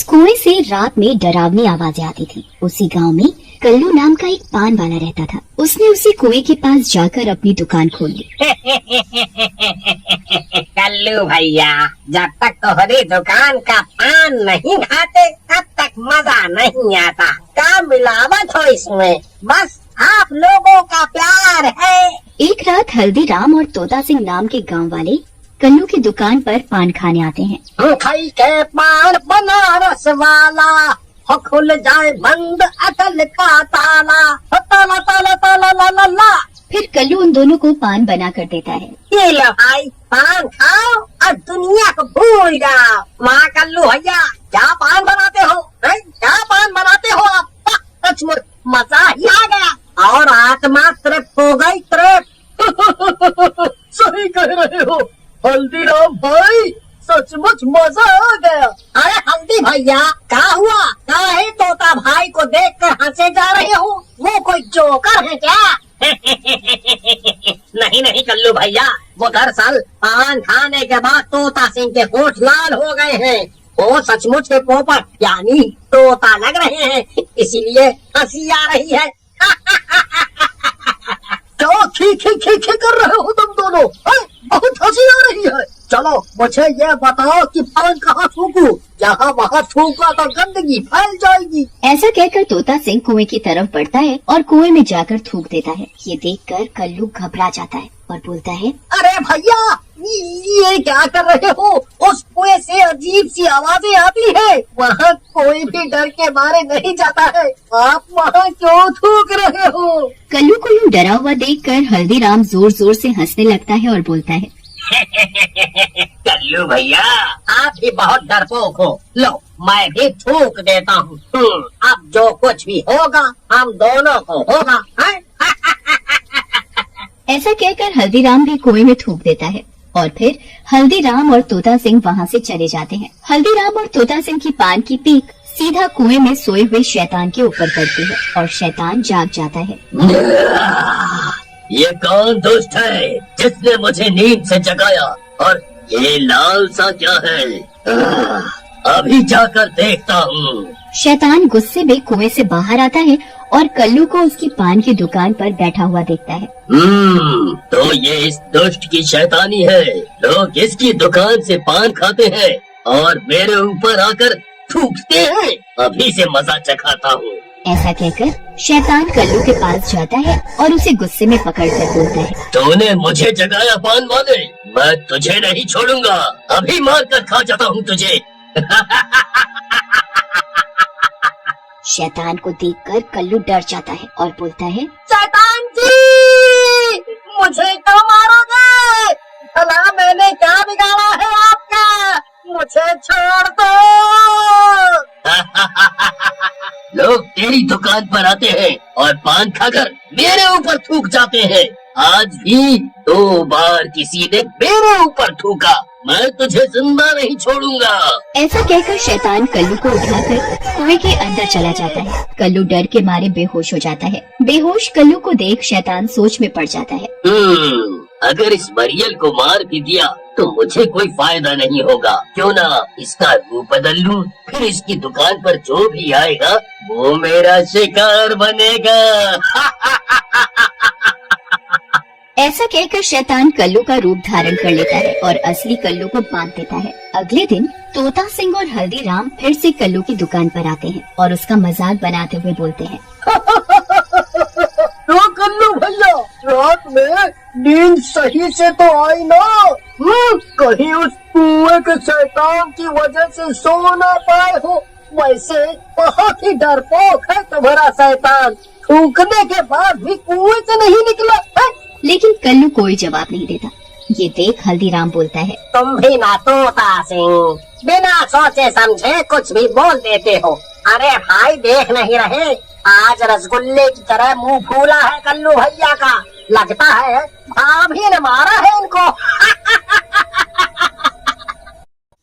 कुएं से रात में डरावनी आवाजें आती थी। उसी गांव में कल्लू नाम का एक पान वाला रहता था। उसने उसी कुएं के पास जाकर अपनी दुकान खोल ली। कल्लू भैया, जब तक तुम्हारी दुकान का पान नहीं खाते तब तक मजा नहीं आता। क्या मिलावट हो इसमें? बस आप लोगों का प्यार है। एक रात हल्दीराम और तोता सिंह नाम के गांव वाले कल्लू की दुकान पर पान खाने आते हैं। खाई के पान बनारस वाला, हो खुल जाए बंद अकल का ताला, हो ताला ताला ताला ला ला ला। फिर कल्लू उन दोनों को पान बना कर देता है। ये लो भाई, पान खाओ और दुनिया को भूल जाओ। माँ कल्लू भैया, क्या पान बनाते हो? क्या पान बनाते हो आप? सचमुच मजा ही आ गया और आत्मा तृप्त हो गई, तृप्त। सही कह रहे हो हल्दीराम भाई, सचमुच मजा आ गया। अरे हल्दी भैया, क्या हुआ? काहे तोता भाई को देखकर हंसे जा रहे हो? वो कोई जोकर है क्या? नहीं नहीं कल्लू भैया, वो दरअसल पान खाने के बाद तोता सिंह के होठ लाल हो गए हैं। वो सचमुच के पोपट यानी तोता लग रहे हैं, इसीलिए हंसी आ रही है। क्या खी खी खी खी कर रहे हो तुम दोनों? बहुत हंसी आ रही है। चलो मुझे ये बताओ कि पान कहाँ थूकूं? जहाँ वहाँ थूका तो गंदगी फैल जाएगी। ऐसा कहकर तोता सिंह कुएं की तरफ बढ़ता है और कुएं में जाकर थूक देता है। ये देखकर कल्लू घबरा जाता है और बोलता है, अरे भैया, ये क्या कर रहे हो? उस कुएं से अजीब सी आवाजें आती है। वहाँ कोई भी डर के मारे नहीं जाता है। आप वहाँ क्यों थूक रहे हो? कल्लू को यूँ डरा हुआ देखकर हल्दीराम जोर जोर से हंसने लगता है और बोलता है, कल्लू भैया, आप भी बहुत डरपोक हो। लो मैं भी थूक देता हूँ। अब जो कुछ भी होगा हम दोनों को होगा। ऐसा कहकर हल्दीराम भी कुएं में थूक देता है और फिर हल्दीराम और तोता सिंह वहाँ से चले जाते हैं। हल्दीराम और तोता सिंह की पान की पीक सीधा कुएं में सोए हुए शैतान के ऊपर पड़ती है और शैतान जाग जाता है। ये कौन दुष्ट है जिसने मुझे नींद से जगाया? और ये लाल सा क्या है? अभी जाकर देखता हूँ। शैतान गुस्से में कुएं से बाहर आता है और कल्लू को उसकी पान की दुकान पर बैठा हुआ देखता है। तो ये इस दुष्ट की शैतानी है। लोग इसकी दुकान से पान खाते हैं और मेरे ऊपर आकर थूकते हैं। अभी से मजा चखाता हूँ। ऐसा कहकर शैतान कल्लू के पास जाता है और उसे गुस्से में पकड़कर बोलता है, तूने मुझे जगाया पान वाले, मैं तुझे नहीं छोड़ूंगा। अभी मार कर खा जाता हूँ तुझे। शैतान को देखकर कल्लू डर जाता है और बोलता है, शैतान जी, मुझे क्यों मारोगे? भला मैंने क्या बिगाड़ा है आपका? मुझे छोड़ दो। लोग तेरी दुकान पर आते हैं और पान खाकर मेरे ऊपर थूक जाते हैं। आज भी 2 बार किसी ने मेरे ऊपर थूका। मैं तुझे जिंदा नहीं छोड़ूंगा। ऐसा कहकर शैतान कल्लू को उठाकर कुएं के अंदर चला जाता है। कल्लू डर के मारे बेहोश हो जाता है। बेहोश कल्लू को देख शैतान सोच में पड़ जाता है। अगर इस मरियल को मार भी दिया तो मुझे कोई फायदा नहीं होगा। क्यों ना इसका रूप बदल लूं, फिर इसकी दुकान पर जो भी आएगा वो मेरा शिकार बनेगा। ऐसा कहकर शैतान कल्लू का रूप धारण कर लेता है और असली कल्लू को बांध देता है। अगले दिन तोता सिंह और हल्दीराम फिर से कल्लू की दुकान पर आते हैं और उसका मजाक बनाते हुए बोलते हैं, तो कल्लू भैया, रात में नींद सही से तो आई ना? कहीं उस कुएं के शैतान की वजह से सो ना पाए हो? वैसे बहुत ही डरपोक है तुम्हारा शैतान। थूकने के बाद भी कुएं से नहीं निकला है। लेकिन कल्लू कोई जवाब नहीं देता। ये देख हल्दीराम बोलता है, तुम भी ना तोता सिंह, बिना सोचे समझे कुछ भी बोल देते हो। अरे भाई, देख नहीं रहे आज रसगुल्ले की तरह मुंह फूला है कल्लू भैया का। लगता है भाभी ने मारा है इनको।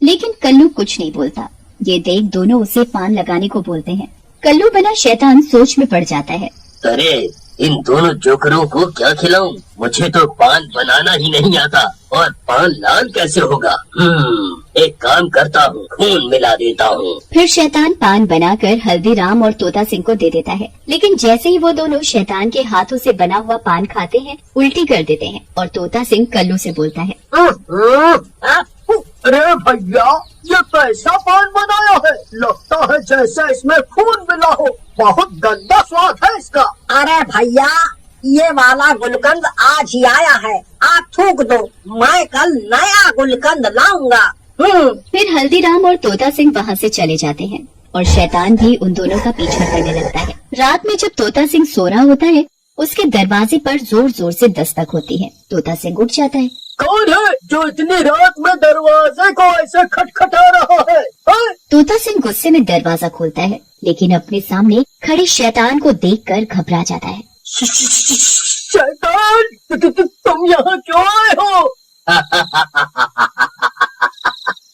लेकिन कल्लू कुछ नहीं बोलता। ये देख दोनों उसे पान लगाने को बोलते हैं। कल्लू बना शैतान सोच में पड़ जाता है। अरे इन दोनों जोकरों को क्या खिलाऊं? मुझे तो पान बनाना ही नहीं आता और पान लाल कैसे होगा? एक काम करता हूँ, खून मिला देता हूँ। फिर शैतान पान बनाकर हल्दीराम और तोता सिंह को दे देता है, लेकिन जैसे ही वो दोनों शैतान के हाथों से बना हुआ पान खाते हैं, उल्टी कर देते हैं और तोता सिंह कल्लू से बोलता है, अरे भैया, ये कैसा पान बनाया है? लगता है जैसे इसमें खून मिला हो। बहुत गंदा स्वाद है इसका। अरे भैया, ये वाला गुलकंद आज ही आया है, आप थूक दो, मैं कल नया गुलकंद लाऊंगा। फिर हल्दीराम और तोता सिंह वहाँ से चले जाते हैं और शैतान भी उन दोनों का पीछा करने लगता है। रात में जब तोता सिंह सो रहा होता है, उसके दरवाजे पर जोर जोर से दस्तक होती है। तोता सिंह उठ जाता है। कौन है जो इतनी रात में दरवाजे को ऐसे खटखटा रहा है? तोता सिंह गुस्से में दरवाजा खोलता है, लेकिन अपने सामने खड़े शैतान को देखकर घबरा जाता है। शैतान, तुम यहाँ क्यों आए हो?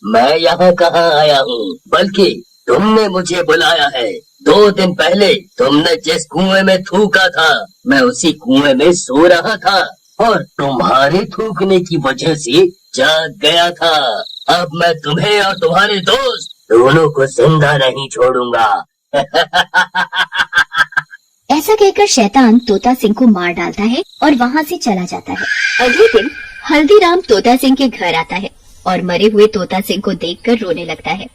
मैं यहाँ कहाँ आया हूँ, बल्कि तुमने मुझे बुलाया है। 2 दिन पहले तुमने जिस कुएं में थूका था, मैं उसी कुएं में सो रहा था और तुम्हारे थूकने की वजह से जाग गया था। अब मैं तुम्हें और तुम्हारे दोस्त दोनों को जिंदा नहीं छोड़ूंगा। ऐसा कहकर शैतान तोता सिंह को मार डालता है और वहाँ से चला जाता है। अगले दिन हल्दीराम तोता सिंह के घर आता है और मरे हुए तोता सिंह को देखकर रोने लगता है।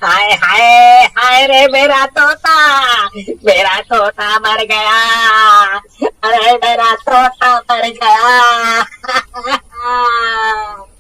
हाय हाय हाय रे मेरा तोता मर गया। अरे मेरा तोता मर गया।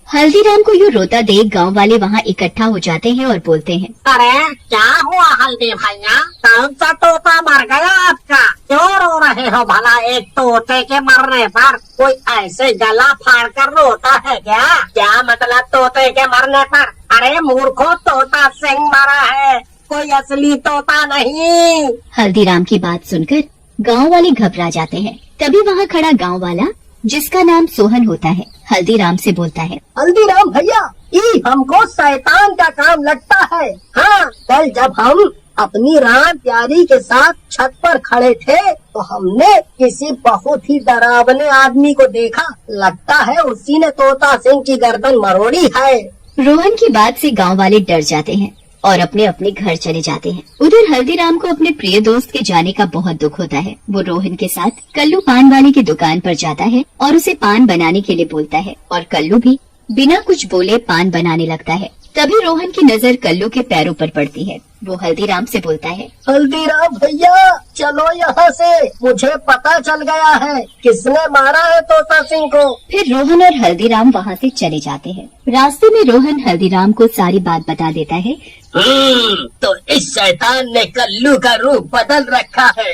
हल्दीराम को यूँ रोता देख गांव वाले वहाँ इकट्ठा हो जाते हैं और बोलते हैं, अरे क्या हुआ हल्दी भैया, कौन सा तोता मर गया आपका? क्यों रो रहे हो भला? एक तोते के मरने पर कोई ऐसे गला फाड़ कर रोता है क्या? क्या मतलब तोते के मरने पर? अरे मूर्खो, तोता सिंह मरा है, कोई असली तोता नहीं। हल्दीराम की बात सुनकर गांव वाले घबरा जाते हैं। तभी वहाँ खड़ा गांव वाला, जिसका नाम सोहन होता है, हल्दीराम से बोलता है, हल्दीराम भैया, ये हमको शैतान का काम लगता है। हाँ, कल जब हम अपनी राम प्यारी के साथ छत पर खड़े थे तो हमने किसी बहुत ही डरावने आदमी को देखा। लगता है उसी ने तोता सिंह की गर्दन मरोड़ी है। रोहन की बात से गांव वाले डर जाते हैं और अपने अपने घर चले जाते हैं। उधर हल्दीराम को अपने प्रिय दोस्त के जाने का बहुत दुख होता है। वो रोहन के साथ कल्लू पान वाले की दुकान पर जाता है और उसे पान बनाने के लिए बोलता है और कल्लू भी बिना कुछ बोले पान बनाने लगता है। तभी रोहन की नजर कल्लू के पैरों पर पड़ती है। वो हल्दीराम से बोलता है, हल्दीराम भैया, चलो यहाँ से, मुझे पता चल गया है किसने मारा है तोता सिंह को। फिर रोहन और हल्दीराम वहाँ से चले जाते हैं। रास्ते में रोहन हल्दीराम को सारी बात बता देता है। तो इस शैतान ने कल्लू का रूप बदल रखा है,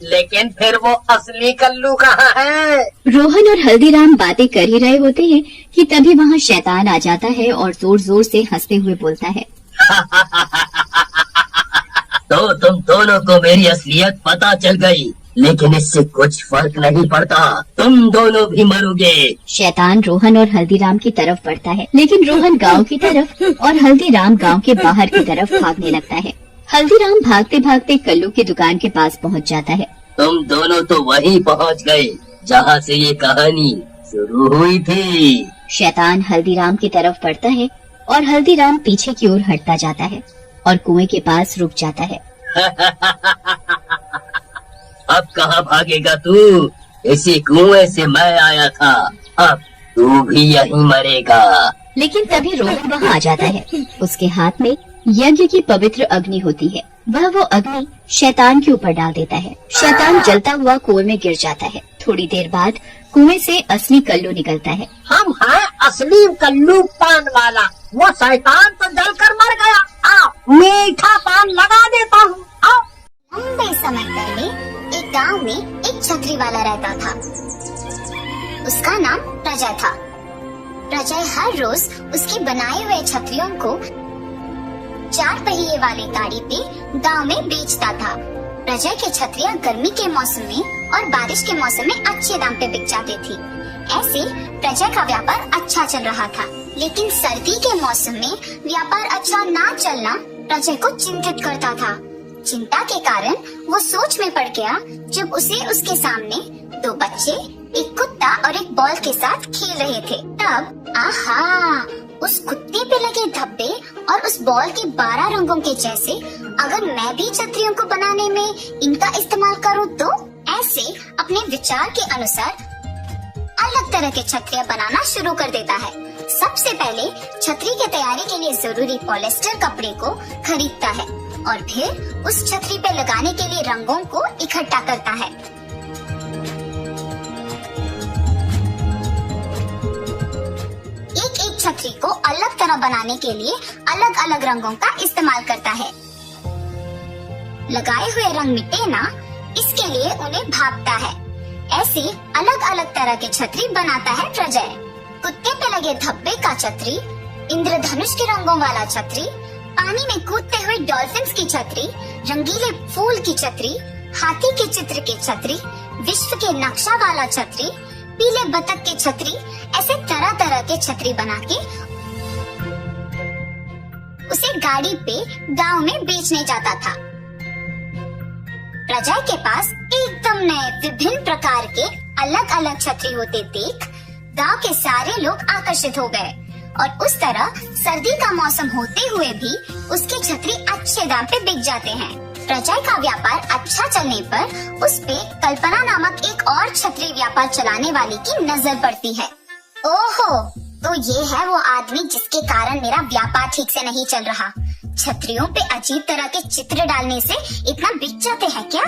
लेकिन फिर वो असली कल्लू कहाँ है? रोहन और हल्दीराम बातें कर ही रहे होते हैं कि तभी वहाँ शैतान आ जाता है और जोर जोर से हंसते हुए बोलता है, तो तुम दोनों को मेरी असलियत पता चल गई, लेकिन इससे कुछ फर्क नहीं पड़ता, तुम दोनों भी मरोगे। शैतान रोहन और हल्दीराम की तरफ बढ़ता है, लेकिन रोहन गांव की तरफ और हल्दीराम गांव के बाहर की तरफ भागने लगता है। हल्दीराम भागते भागते कल्लू की दुकान के पास पहुंच जाता है। तुम दोनों तो वहीं पहुंच गए जहां से ये कहानी शुरू हुई थी। शैतान हल्दीराम की तरफ बढ़ता है और हल्दीराम पीछे की ओर हटता जाता है और कुएं के पास रुक जाता है। अब कहाँ भागेगा तू? इसी कुएं से मैं आया था, अब तू भी यहीं मरेगा। लेकिन तभी रोहन वहाँ आ जाता है। उसके हाथ में यज्ञ की पवित्र अग्नि होती है। वह वो अग्नि शैतान के ऊपर डाल देता है। शैतान जलता हुआ कुएं में गिर जाता है। थोड़ी देर बाद कुएं से असली कल्लू निकलता है। हम हैं असली कल्लू पान वाला, वो शैतान तो जलकर मर गया। आओ मीठा पान लगा देता हूँ, आओ। लंबे समय पहले एक गांव में एक छतरी वाला रहता था। उसका नाम प्रजय था। प्रजय हर रोज उसकी बनाए हुए छतरियों को 4 पहिए वाली गाड़ी पे गांव में बेचता था। प्रजय की छतरियां गर्मी के मौसम में और बारिश के मौसम में अच्छे दाम पे बिक जाती थी। ऐसे प्रजय का व्यापार अच्छा चल रहा था, लेकिन सर्दी के मौसम में व्यापार अच्छा ना चलना प्रजय को चिंतित करता था। चिंता के कारण वो सोच में पड़ गया जब उसे उसके सामने 2 बच्चे एक कुत्ता और एक बॉल के साथ खेल रहे थे। तब आहा, उस कुत्ते पे लगे धब्बे और उस बॉल के 12 रंगों के जैसे अगर मैं भी छतरियों को बनाने में इनका इस्तेमाल करूँ तो ऐसे अपने विचार के अनुसार अलग तरह के छतरियाँ बनाना शुरू कर देता है। सबसे पहले छतरी की तैयारी के लिए जरूरी पॉलिएस्टर कपड़े को खरीदता है और फिर उस छतरी पे लगाने के लिए रंगों को इकट्ठा करता है। एक एक छतरी को अलग तरह बनाने के लिए अलग अलग रंगों का इस्तेमाल करता है। लगाए हुए रंग मिटे ना, इसके लिए उन्हें भापता है। ऐसे अलग अलग तरह के छतरी बनाता है प्रजय। कुत्ते पे लगे धब्बे का छतरी, इंद्रधनुष के रंगों वाला छतरी, पानी में कूदते हुए डॉल्फिन्स की छतरी, रंगीले फूल की छतरी, हाथी के चित्र की छतरी, विश्व के नक्शा वाला छतरी, पीले बतख की छतरी, ऐसे तरह तरह के छतरी बना के उसे गाड़ी पे गांव में बेचने जाता था। प्रजय के पास एकदम नए विभिन्न प्रकार के अलग अलग छतरी होते देख गांव के सारे लोग आकर्षित हो गए और उस तरह सर्दी का मौसम होते हुए भी उसकी छतरी अच्छे दाम पे बिक जाते हैं। प्रजय का व्यापार अच्छा चलने पर उस पे कल्पना नामक एक और छतरी व्यापार चलाने वाली की नजर पड़ती है। ओहो, तो ये है वो आदमी जिसके कारण मेरा व्यापार ठीक से नहीं चल रहा। छतरियों पे अजीब तरह के चित्र डालने से इतना बिक जाते हैं क्या?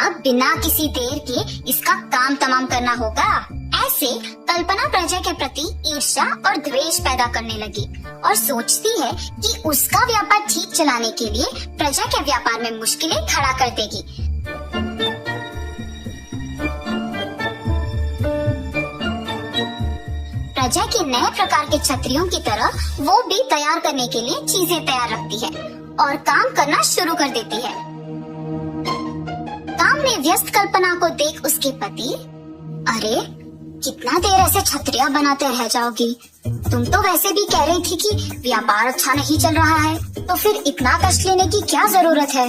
अब बिना किसी देर के इसका काम तमाम करना होगा। ऐसे कल्पना प्रजय के प्रति ईर्ष्या और द्वेष पैदा करने लगी और सोचती है कि उसका व्यापार ठीक चलाने के लिए प्रजय के व्यापार में मुश्किलें खड़ा कर देगी। प्रजय की नए प्रकार के छतरियों की तरह वो भी तैयार करने के लिए चीजें तैयार रखती है और काम करना शुरू कर देती है। काम में व्यस्त कल्पना को देख उसके पति, अरे कितना देर ऐसे छतरियाँ बनाते रह जाओगी? तुम तो वैसे भी कह रही थी कि व्यापार अच्छा नहीं चल रहा है, तो फिर इतना कष्ट लेने की क्या जरूरत है?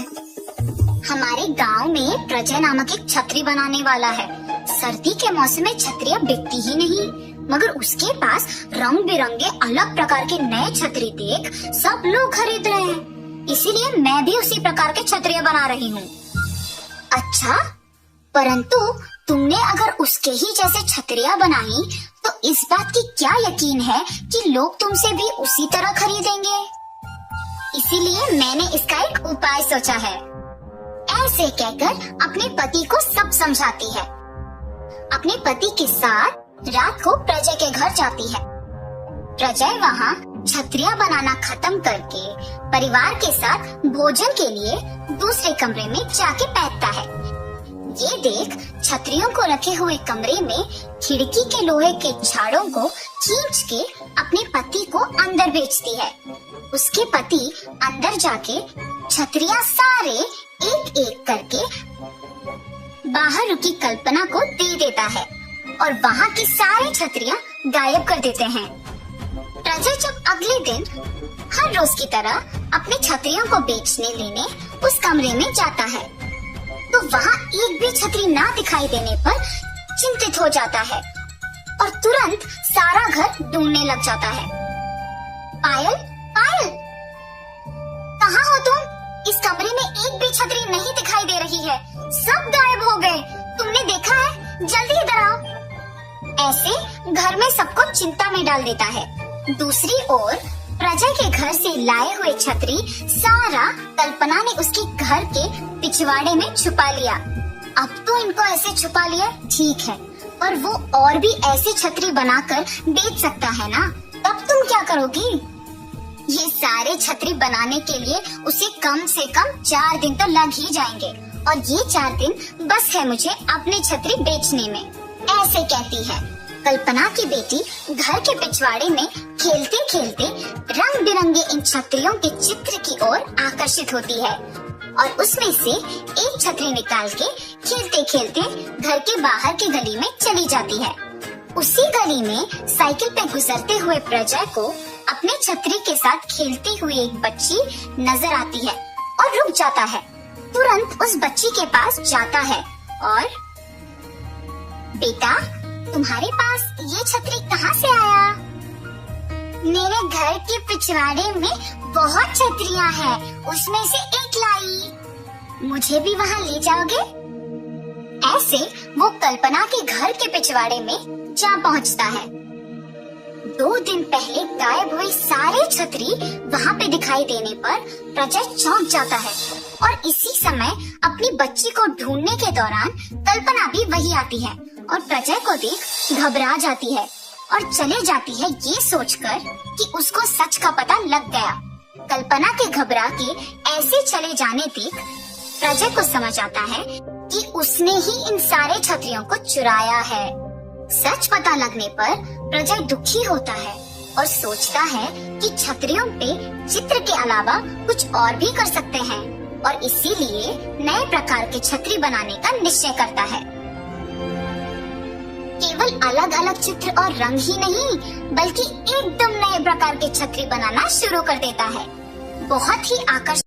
हमारे गांव में प्रजय नामक एक छतरी बनाने वाला है। सर्दी के मौसम में छतरियाँ बिकती ही नहीं, मगर उसके पास रंग बिरंगे अलग प्रकार के नए छतरी देख सब लोग खरीद रहे हैं, इसीलिए मैं भी उसी प्रकार के छतरियाँ बना रही हूँ। अच्छा, परंतु तुमने अगर उसके ही जैसे छतरियाँ बनाई तो इस बात की क्या यकीन है कि लोग तुमसे भी उसी तरह खरीदेंगे? इसीलिए मैंने इसका एक उपाय सोचा है। ऐसे कहकर अपने पति को सब समझाती है। अपने पति के साथ रात को प्रजय के घर जाती है। प्रजय वहाँ छतरियाँ बनाना खत्म करके परिवार के साथ भोजन के लिए दूसरे कमरे में जाके बैठता है। ये देख छतरियों को रखे हुए कमरे में खिड़की के लोहे के छाड़ों को खींच के अपने पति को अंदर भेजती है। उसके पति अंदर जाके छतरियाँ सारे एक एक करके बाहर रुकी कल्पना को दे देता है और वहाँ की सारी छतरियाँ गायब कर देते हैं। प्रजय जब अगले दिन हर रोज की तरह अपनी छतरियों को बेचने लेने उस कमरे में जाता है, तो वहाँ एक भी छतरी ना दिखाई देने पर चिंतित हो जाता है और तुरंत सारा घर ढूंढने लग जाता है। पायल, पायल, कहाँ हो तुम? इस कमरे में एक भी छतरी नहीं दिखाई दे रही है, सब गायब हो गए। तुमने देखा है? जल्दी इधर आओ। ऐसे घर में सबको चिंता में डाल देता है। दूसरी ओर प्रजय के घर से लाए हुए छतरी सारा कल्पना ने उसके घर के पिछवाड़े में छुपा लिया। अब तो इनको ऐसे छुपा लिया ठीक है, और वो और भी ऐसी छतरी बनाकर बेच सकता है ना, तब तुम क्या करोगी? ये सारे छतरी बनाने के लिए उसे कम से कम 4 दिन तो लग ही जाएंगे, और ये 4 दिन बस है मुझे अपनी छतरी बेचने में, ऐसे कहती है। कल्पना की बेटी घर के पिछवाड़े में खेलते खेलते रंग बिरंगे इन छतरियों के चित्र की ओर आकर्षित होती है और उसमें से एक छतरी निकाल के खेलते खेलते घर के बाहर की गली में चली जाती है। उसी गली में साइकिल पे गुजरते हुए प्रजय को अपने छतरी के साथ खेलती हुई एक बच्ची नजर आती है और रुक जाता है। तुरंत उस बच्ची के पास जाता है और बेटा, तुम्हारे पास ये छतरी कहाँ से आया? मेरे घर के पिछवाड़े में बहुत छतरियाँ हैं, उसमें से एक लाई। मुझे भी वहाँ ले जाओगे? ऐसे वो कल्पना के घर के पिछवाड़े में जा पहुँचता है। 2 दिन पहले गायब हुई सारे छतरी वहाँ पे दिखाई देने पर प्रजय चौंक जाता है और इसी समय अपनी बच्ची को ढूंढने के दौरान कल्पना भी वही आती है और प्रजय को देख घबरा जाती है और चले जाती है ये सोचकर कि उसको सच का पता लग गया। कल्पना के घबरा के ऐसे चले जाने देख प्रजय को समझ आता है कि उसने ही इन सारे छतरियों को चुराया है। सच पता लगने पर प्रजय दुखी होता है और सोचता है कि छतरियों पे चित्र के अलावा कुछ और भी कर सकते हैं और इसीलिए नए प्रकार के छतरी बनाने का निश्चय करता है। केवल अलग अलग चित्र और रंग ही नहीं बल्कि एकदम नए प्रकार के छतरी बनाना शुरू कर देता है। बहुत ही आकर्षक